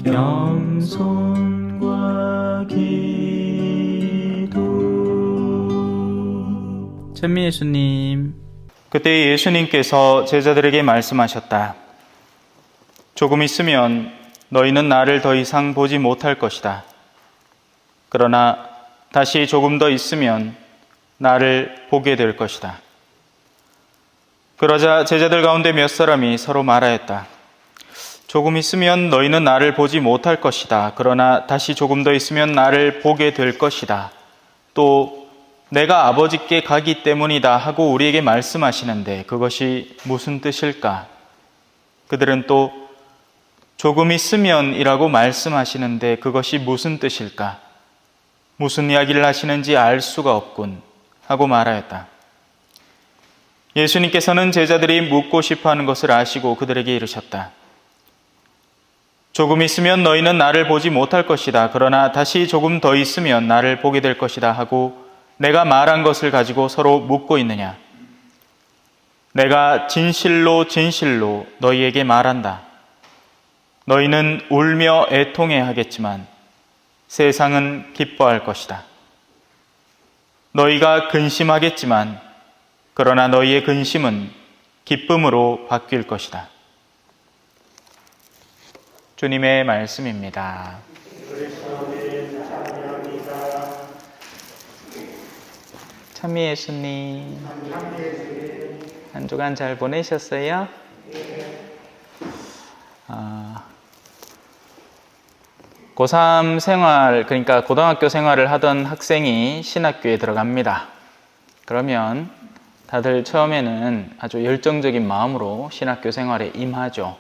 겸손과 기도. 찬미 예수님. 그때 예수님께서 제자들에게 말씀하셨다. 조금 있으면 너희는 나를 더 이상 보지 못할 것이다. 그러나 다시 조금 더 있으면 나를 보게 될 것이다. 그러자 제자들 가운데 몇 사람이 서로 말하였다. 조금 있으면 너희는 나를 보지 못할 것이다. 그러나 다시 조금 더 있으면 나를 보게 될 것이다. 또 내가 아버지께 가기 때문이다 하고 우리에게 말씀하시는데 그것이 무슨 뜻일까? 그들은 또 조금 있으면 이라고 말씀하시는데 그것이 무슨 뜻일까? 무슨 이야기를 하시는지 알 수가 없군 하고 말하였다. 예수님께서는 제자들이 묻고 싶어하는 것을 아시고 그들에게 이르셨다. 조금 있으면 너희는 나를 보지 못할 것이다. 그러나 다시 조금 더 있으면 나를 보게 될 것이다 하고 내가 말한 것을 가지고 서로 묻고 있느냐? 내가 진실로 진실로 너희에게 말한다. 너희는 울며 애통해 하겠지만 세상은 기뻐할 것이다. 너희가 근심하겠지만 그러나 너희의 근심은 기쁨으로 바뀔 것이다. 주님의 말씀입니다. 찬미 예수님, 한 주간 잘 보내셨어요? 고3 생활, 그러니까 고등학교 생활을 하던 학생이 신학교에 들어갑니다. 그러면 다들 처음에는 아주 열정적인 마음으로 신학교 생활에 임하죠.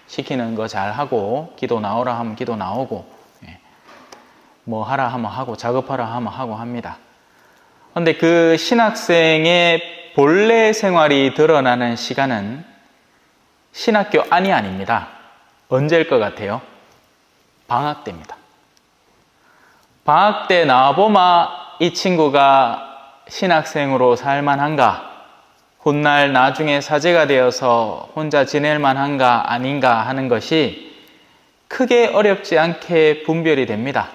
시키는 거 잘하고, 기도 나오라 하면 기도 나오고, 뭐 하라 하면 하고, 작업하라 하면 하고 합니다. 그런데 그 신학생의 본래 생활이 드러나는 시간은 신학교 안이 아닙니다. 언제일 것 같아요? 방학 때입니다. 방학 때 나와보마 이 친구가 신학생으로 살만한가? 훗날 나중에 사제가 되어서 혼자 지낼 만한가 아닌가 하는 것이 크게 어렵지 않게 분별이 됩니다.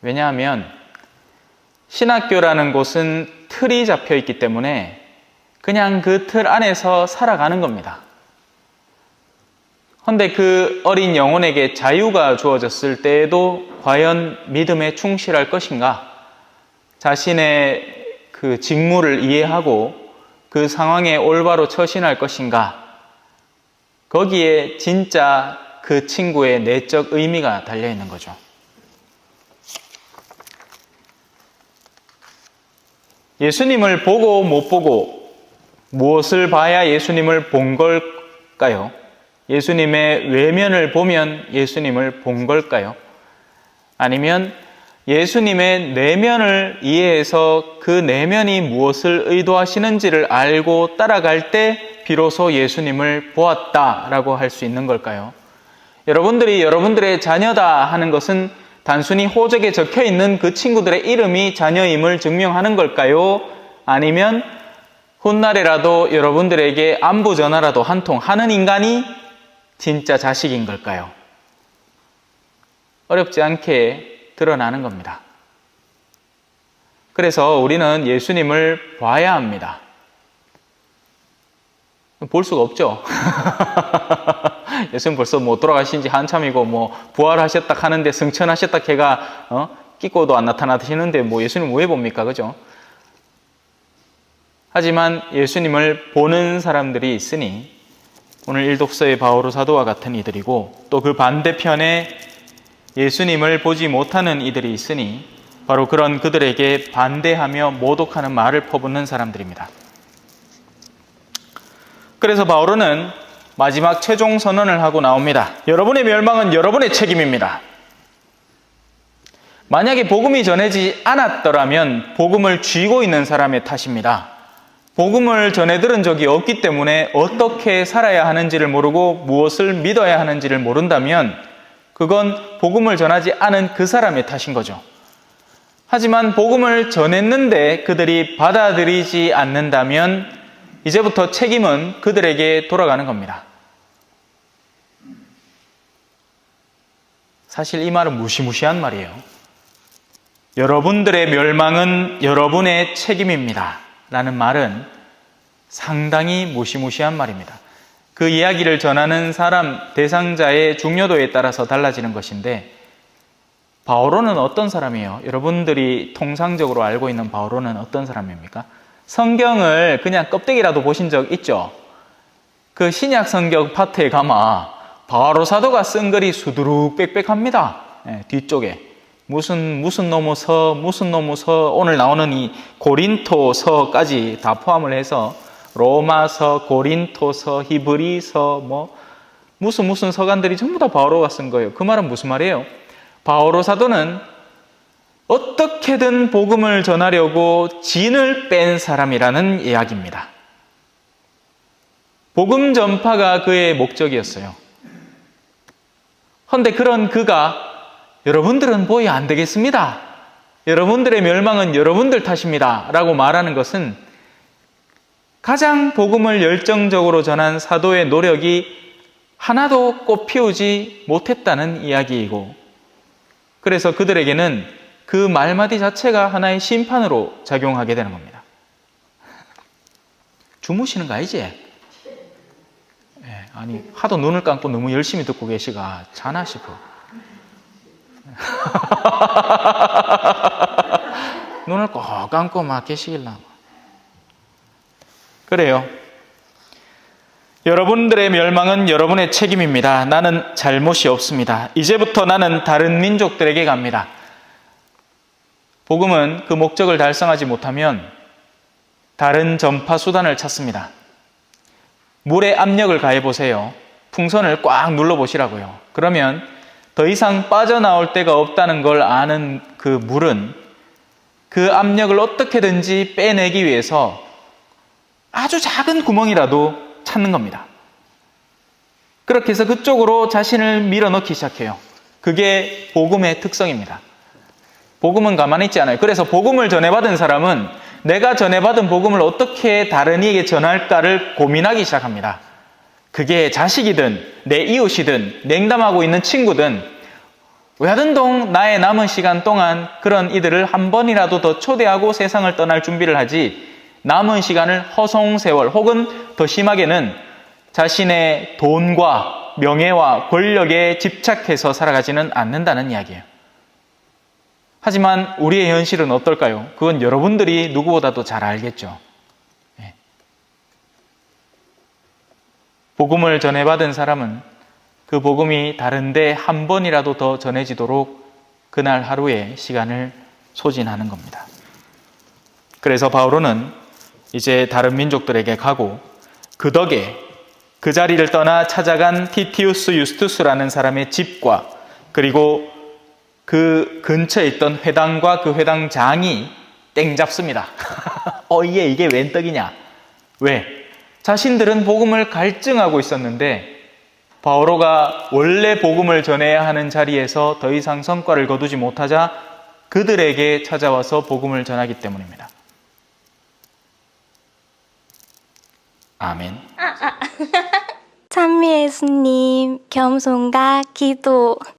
왜냐하면 신학교라는 곳은 틀이 잡혀 있기 때문에 그냥 그 틀 안에서 살아가는 겁니다. 그런데 그 어린 영혼에게 자유가 주어졌을 때에도 과연 믿음에 충실할 것인가? 자신의 그 직무를 이해하고 그 상황에 올바로 처신할 것인가? 거기에 진짜 그 친구의 내적 의미가 달려있는 거죠. 예수님을 보고 못 보고 무엇을 봐야 예수님을 본 걸까요? 예수님의 외면을 보면 예수님을 본 걸까요? 아니면 예수님의 내면을 이해해서 그 내면이 무엇을 의도하시는지를 알고 따라갈 때 비로소 예수님을 보았다라고 할 수 있는 걸까요? 여러분들이 여러분들의 자녀다 하는 것은 단순히 호적에 적혀있는 그 친구들의 이름이 자녀임을 증명하는 걸까요? 아니면 훗날에라도 여러분들에게 안부 전화라도 한 통 하는 인간이 진짜 자식인 걸까요? 어렵지 않게 드러나는 겁니다. 그래서 우리는 예수님을 봐야 합니다. 볼 수가 없죠. 예수님 벌써 뭐 돌아가신 지 한참이고 뭐 부활하셨다 하는데 승천하셨다 걔가 끼고도 안 나타나시는데 뭐 예수님 왜 봅니까? 그죠? 하지만 예수님을 보는 사람들이 있으니 오늘 일독서의 바오로 사도와 같은 이들이고 또 그 반대편에 예수님을 보지 못하는 이들이 있으니 바로 그런 그들에게 반대하며 모독하는 말을 퍼붓는 사람들입니다. 그래서 바오로는 마지막 최종 선언을 하고 나옵니다. 여러분의 멸망은 여러분의 책임입니다. 만약에 복음이 전해지지 않았더라면 복음을 쥐고 있는 사람의 탓입니다. 복음을 전해 들은 적이 없기 때문에 어떻게 살아야 하는지를 모르고 무엇을 믿어야 하는지를 모른다면 그건 복음을 전하지 않은 그 사람의 탓인 거죠. 하지만 복음을 전했는데 그들이 받아들이지 않는다면 이제부터 책임은 그들에게 돌아가는 겁니다. 사실 이 말은 무시무시한 말이에요. 여러분들의 멸망은 여러분의 책임입니다. 라는 말은 상당히 무시무시한 말입니다. 그 이야기를 전하는 사람, 대상자의 중요도에 따라서 달라지는 것인데, 바오로는 어떤 사람이에요? 여러분들이 통상적으로 알고 있는 바오로는 어떤 사람입니까? 성경을 그냥 껍데기라도 보신 적 있죠? 그 신약 성경 파트에 가면 바오로 사도가 쓴 글이 수두룩 빽빽합니다. 뒤쪽에. 무슨 놈의 서, 오늘 나오는 이 고린토서까지 다 포함을 해서 로마서, 고린토서, 히브리서, 무슨 서간들이 전부 다 바오로가 쓴 거예요. 그 말은 무슨 말이에요? 바오로 사도는 어떻게든 복음을 전하려고 진을 뺀 사람이라는 이야기입니다. 복음 전파가 그의 목적이었어요. 그런데 그런 그가 여러분들은 보이 안 되겠습니다. 여러분들의 멸망은 여러분들 탓입니다. 라고 말하는 것은 가장 복음을 열정적으로 전한 사도의 노력이 하나도 꽃피우지 못했다는 이야기이고, 그래서 그들에게는 그 말마디 자체가 하나의 심판으로 작용하게 되는 겁니다. 주무시는 거 아니지? 아니, 하도 눈을 감고 너무 열심히 듣고 계시가 자나 싶어. 눈을 꼭 감고 막 계시길라. 그래요. 여러분들의 멸망은 여러분의 책임입니다. 나는 잘못이 없습니다. 이제부터 나는 다른 민족들에게 갑니다. 복음은 그 목적을 달성하지 못하면 다른 전파 수단을 찾습니다. 물에 압력을 가해보세요. 풍선을 꽉 눌러보시라고요. 그러면 더 이상 빠져나올 데가 없다는 걸 아는 그 물은 그 압력을 어떻게든지 빼내기 위해서 아주 작은 구멍이라도 찾는 겁니다. 그렇게 해서 그쪽으로 자신을 밀어넣기 시작해요. 그게 복음의 특성입니다. 복음은 가만히 있지 않아요. 그래서 복음을 전해받은 사람은 내가 전해받은 복음을 어떻게 다른 이에게 전할까를 고민하기 시작합니다. 그게 자식이든 내 이웃이든 냉담하고 있는 친구든 왜하든동 나의 남은 시간 동안 그런 이들을 한 번이라도 더 초대하고 세상을 떠날 준비를 하지, 남은 시간을 허송세월 혹은 더 심하게는 자신의 돈과 명예와 권력에 집착해서 살아가지는 않는다는 이야기예요. 하지만 우리의 현실은 어떨까요? 그건 여러분들이 누구보다도 잘 알겠죠. 복음을 전해받은 사람은 그 복음이 다른데 한 번이라도 더 전해지도록 그날 하루에 시간을 소진하는 겁니다. 그래서 바오로는 이제 다른 민족들에게 가고, 그 덕에 그 자리를 떠나 찾아간 티티우스 유스투스라는 사람의 집과 그리고 그 근처에 있던 회당과 그 회당장이 땡 잡습니다. 이게 웬 떡이냐? 왜? 자신들은 복음을 갈증하고 있었는데 바오로가 원래 복음을 전해야 하는 자리에서 더 이상 성과를 거두지 못하자 그들에게 찾아와서 복음을 전하기 때문입니다. 아멘. 찬미 예수님, 겸손과 기도.